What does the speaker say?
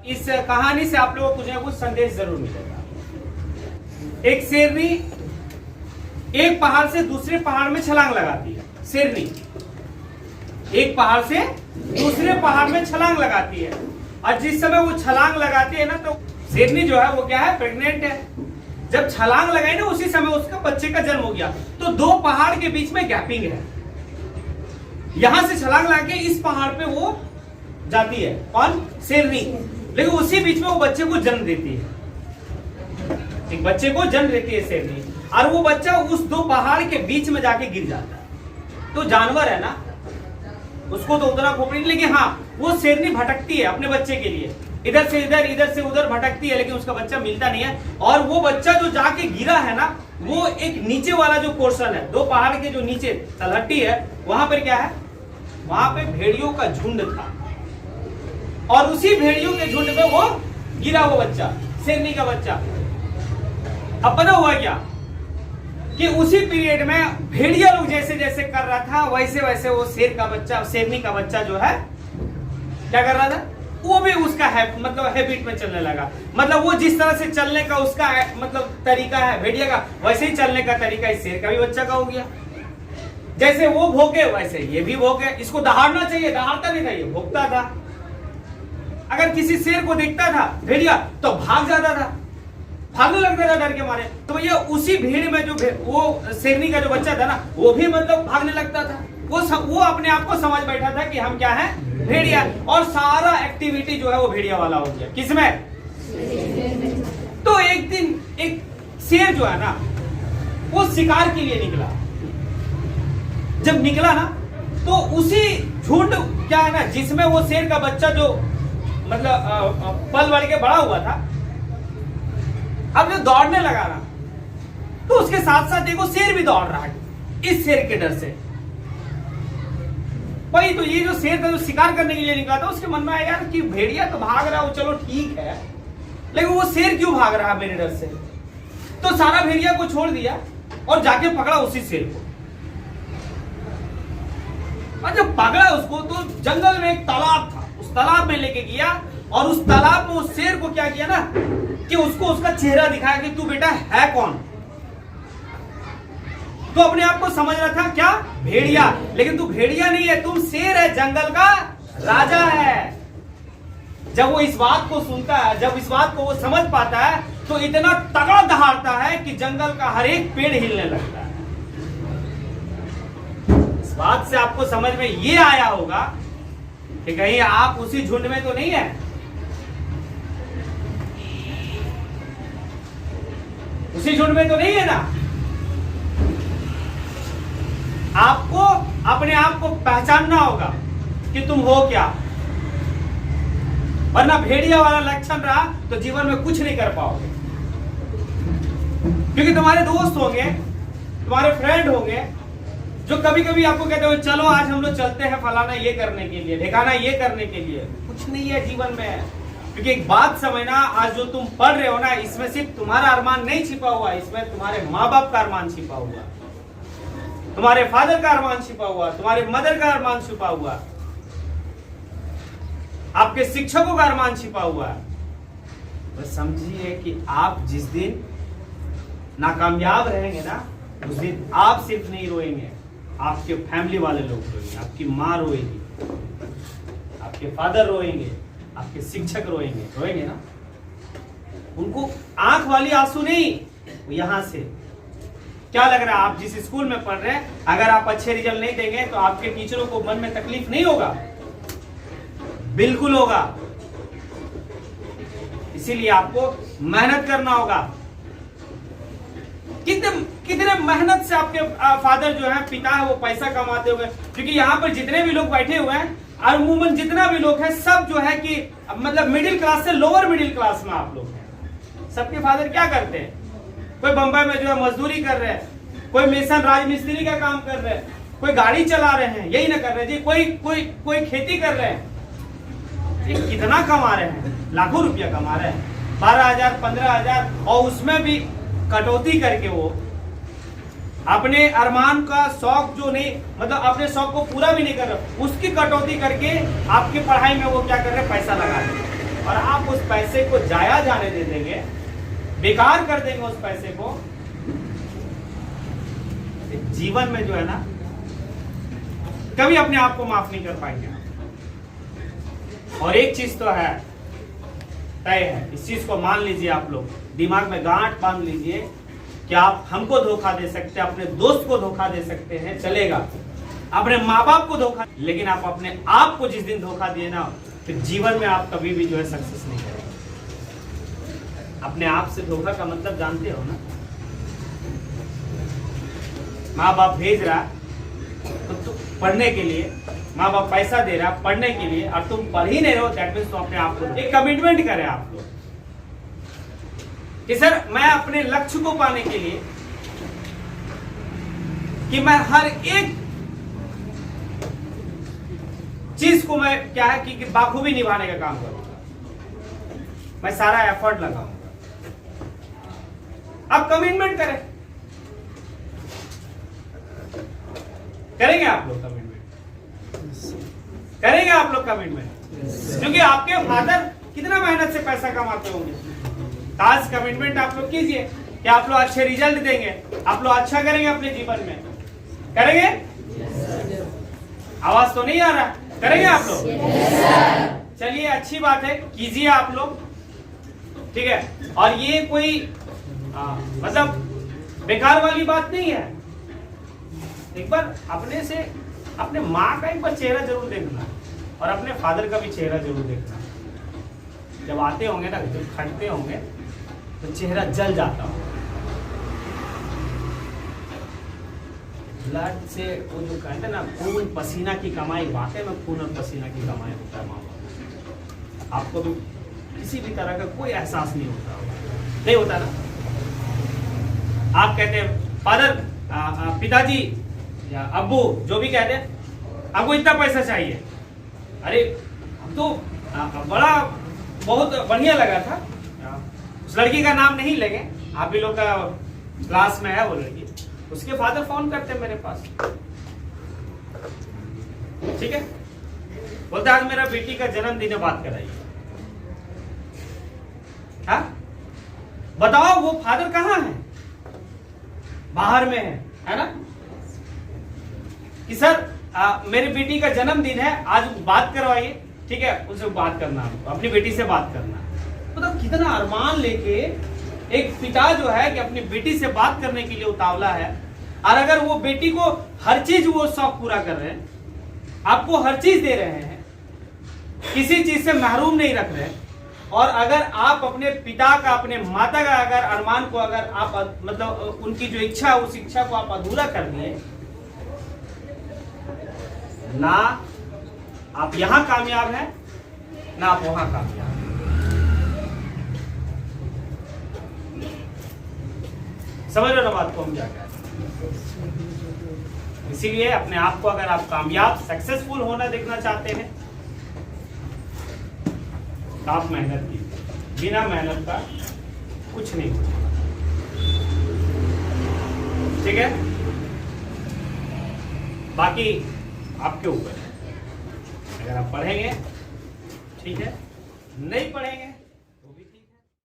इस कहानी से आप लोगों को कुछ ना कुछ संदेश जरूर मिलेगा। एक शेरनी एक पहाड़ से दूसरे पहाड़ में छलांग लगाती है। शेरनी एक पहाड़ से दूसरे पहाड़ में छलांग लगाती है, और जिस समय वो छलांग लगाती है ना, तो शेरनी जो है वो क्या है, प्रेग्नेंट है। जब छलांग लगाई ना, उसी समय उसका बच्चे का जन्म हो गया। तो दो पहाड़ के बीच में गैपिंग है, यहां से छलांग लगा के इस पहाड़ पे वो जाती है, कौन, शेरनी। लेकिन उसी बीच में वो बच्चे को जन्म देती है, एक बच्चे को जन्म देती है शेरनी, और वो बच्चा उस दो पहाड़ के बीच में जाके गिर जाता है। तो जानवर है ना, उसको तो उतना खोपड़ी नहीं, लेकिन हाँ वो शेरनी भटकती है अपने बच्चे के लिए, इधर से उधर भटकती है, लेकिन उसका बच्चा मिलता नहीं है। और वो बच्चा जो जाके गिरा है ना, वो एक नीचे वाला जो पोर्शन है, दो पहाड़ के जो नीचे तलहटी है, वहां पर क्या है, वहां पे भेड़ियों का झुंड था, और उसी भेड़ियों के झुंड में वो गिरा, वो बच्चा, शेरनी का बच्चा। अब पता हुआ क्या कि उसी पीरियड में भेड़िया लोग जैसे जैसे कर रहा था, वैसे वैसे वो शेर का बच्चा, शेरनी का बच्चा जो है क्या कर रहा था, वो भी उसका मतलब हैबिट में चलने लगा। मतलब वो जिस तरह से चलने का उसका मतलब तरीका है भेड़िया का, वैसे ही चलने का तरीका इस शेर का भी बच्चा का हो गया। जैसे वो भोगे वैसे ये भी भोगे। इसको दहाड़ना चाहिए, दहाड़ता नहीं था, ये भोगता था। अगर किसी शेर को देखता था भेड़िया तो भाग जाता था, भागने लगता था डर के मारे। तो ये उसी भीड़ में जो वो शेरनी का जो बच्चा था ना, वो भी मतलब भागने लगता था। वो अपने आप को समझ बैठा था कि हम क्या है, भेड़िया, और सारा एक्टिविटी जो है वो भेड़िया वाला हो गया। किसमें? तो एक दिन एक शेर जो है ना, वो शिकार के लिए निकला। जब निकला ना, तो उसी झुंड क्या है ना, जिसमें वो शेर का बच्चा जो मतलब पल बढ़ के बड़ा हुआ था, अब जो दौड़ने लगा ना, तो उसके साथ साथ देखो शेर भी दौड़ रहा है इस शेर के डर से। भाई तो ये जो शेर था, जो शिकार करने के लिए निकला था, उसके मन में आया यार कि भेड़िया तो भाग रहा हो, चलो ठीक है, लेकिन वो शेर क्यों भाग रहा है मेरे डर से। तो सारा भेड़िया को छोड़ दिया और जाके पकड़ा उसी शेर को। और जब पकड़ा उसको, तो जंगल में एक तालाब था, उस तालाब में लेके गया, और उस तालाब में उस शेर को क्या किया ना कि उसको उसका चेहरा दिखाया कि तू बेटा है कौन। तो अपने आप को समझ रहा था क्या, भेड़िया, लेकिन तू भेड़िया नहीं है, तुम शेर है, जंगल का राजा है। जब वो इस बात को सुनता है, जब इस बात को वो समझ पाता है, तो इतना तगड़ा दहाड़ता है कि जंगल का हर एक पेड़ हिलने लगता है। इस बात से आपको समझ में ये आया होगा कि कहीं आप उसी झुंड में तो नहीं है। उसी झुंड में तो नहीं है ना। आपको अपने आप को पहचानना होगा कि तुम हो क्या, वरना भेड़िया वाला लक्षण रहा तो जीवन में कुछ नहीं कर पाओगे। क्योंकि तुम्हारे दोस्त होंगे, तुम्हारे फ्रेंड होंगे, जो कभी कभी आपको कहते हो चलो आज हम लोग चलते हैं फलाना ये करने के लिए, ठिकाना ये करने के लिए। कुछ नहीं है जीवन में। क्योंकि एक बात समझना, आज जो तुम पढ़ रहे हो ना, इसमें सिर्फ तुम्हारा अरमान नहीं छिपा हुआ, इसमें तुम्हारे माँ बाप का अरमान छिपा हुआ, तुम्हारे फादर का अरमान छिपा हुआ, तुम्हारे मदर का अरमान छिपा हुआ, आपके शिक्षकों का अरमान छिपा हुआ है। बस समझिए कि आप जिस दिन नाकामयाब रहेंगे ना, उस दिन आप सिर्फ नहीं रोएंगे, आपके फैमिली वाले लोग रोएंगे, आपकी माँ रोएगी, आपके फादर रोएंगे, आपके शिक्षक रोएंगे ना। उनको आंख वाली आंसू नहीं, यहां से क्या लग रहा है, आप जिस स्कूल में पढ़ रहे हैं, अगर आप अच्छे रिजल्ट नहीं देंगे तो आपके टीचरों को मन में तकलीफ नहीं होगा? बिल्कुल होगा। इसीलिए आपको मेहनत करना होगा। कितने मेहनत से आपके फादर जो है, पिता है, वो पैसा कमाते हुए। क्योंकि यहाँ पर जितने भी लोग बैठे हुए हैं, अमूमन जितना भी लोग हैं, सब जो है कि मतलब मिडिल क्लास से लोअर मिडिल क्लास में आप लोग हैं। सबके फादर क्या करते हैं? कोई बंबई में जो है मजदूरी कर रहे हैं, कोई मेसन राजमिस्त्री का काम कर रहे हैं, कोई गाड़ी चला रहे हैं, यही ना कर रहे जी, कोई खेती कर रहे हैं। ये कितना कमा रहे हैं? लाखों रुपया कमा रहे हैं, 12,000 15,000, और उसमें भी कटौती करके वो अपने अरमान का शौक जो नहीं, मतलब अपने शौक को पूरा भी नहीं कर रहे, उसकी कटौती करके आपकी पढ़ाई में वो क्या कर रहे हैं, पैसा लगा रहे हैं। और आप उस पैसे को जाया जाने दे देंगे, बेकार कर देंगे उस पैसे को, जीवन में जो है ना कभी अपने आप को माफ नहीं कर पाएंगे। और एक चीज तो है, तय है, इस चीज को मान लीजिए, आप लोग दिमाग में गांठ बांध लीजिए कि आप हमको धोखा दे सकते हैं, अपने दोस्त को धोखा दे सकते हैं, चलेगा, अपने माँ बाप को धोखा, लेकिन आप अपने आप को जिस दिन धोखा दिए ना, फिर जीवन में आप कभी भी जो है सक्सेस नहीं करेंगे। अपने आप से धोखा का मतलब जानते हो ना? माँ बाप भेज रहा तो पढ़ने के लिए, माँ बाप पैसा दे रहा पढ़ने के लिए, और तुम पढ़ ही नहीं रहे हो, दैट मीन्स तुम अपने आप को एक कमिटमेंट करें आप लोग कि सर मैं अपने लक्ष्य को पाने के लिए कि मैं हर एक चीज को मैं क्या है कि बाखूबी निभाने का काम करूंगा, मैं सारा एफर्ट लगाऊंगा। आप कमिटमेंट करें, करेंगे आप लोग कमिटमेंट? करेंगे आप लोग कमिटमेंट? क्योंकि आपके फादर कितना मेहनत से पैसा कमाते होंगे। आज कमिटमेंट आप लोग कीजिए कि आप लोग अच्छे रिजल्ट देंगे, आप लोग अच्छा करेंगे अपने जीवन में, करेंगे? आवाज तो नहीं आ रहा, करेंगे आप लोग? चलिए अच्छी बात है, कीजिए आप लोग, ठीक है। और ये कोई मतलब बेकार वाली बात नहीं है। एक बार अपने से अपने माँ का एक बार चेहरा जरूर देखना, और अपने फादर का भी चेहरा जरूर देखना। जब आते होंगे ना, जब खटते होंगे तो चेहरा जल जाता होगा। ब्लड से वो जो कहते हैं ना, खून पसीना की कमाई, वाकई में खून और पसीना की कमाई होता है माँ बाप। आपको भी किसी भी तरह का कोई एहसास नहीं होता होगा, नहीं होता ना? आप कहते हैं फादर, पिताजी या अब्बू जो भी कहते हैं, आपको इतना पैसा चाहिए, अरे हम तो बड़ा बहुत बढ़िया लगा था, उस लड़की का नाम नहीं लेंगे, आप ही लोग का क्लास में है वो लड़की, उसके फादर फोन करते हैं मेरे पास, ठीक है, बोलते आज मेरा बेटी का जन्मदिन है, बात कराइए। हाँ बताओ, वो फादर कहाँ है? बाहर में है ना? कि सर मेरी बेटी का जन्मदिन है, आज बात करवाइए, ठीक है, उनसे बात करना, अपनी बेटी से बात करना। मतलब कितना अरमान लेके एक पिता जो है कि अपनी बेटी से बात करने के लिए उतावला है, और अगर वो बेटी को हर चीज वो शौक पूरा कर रहे हैं, आपको हर चीज दे रहे हैं, किसी चीज से महरूम नहीं रख रहे, और अगर आप अपने पिता का, अपने माता का अगर अरमान को अगर आप मतलब उनकी जो इच्छा है उस इच्छा को आप अधूरा कर दिए ना, आप यहां कामयाब हैं ना आप वहां कामयाब हैं। समझ रहे हो ना बात को हम क्या कह रहे हैं? इसीलिए अपने आप को अगर आप कामयाब, सक्सेसफुल होना देखना चाहते हैं तो आप मेहनत कीजिए, बिना मेहनत का कुछ नहीं होगा, ठीक है? बाकी आपके ऊपर है, अगर आप पढ़ेंगे ठीक है, नहीं पढ़ेंगे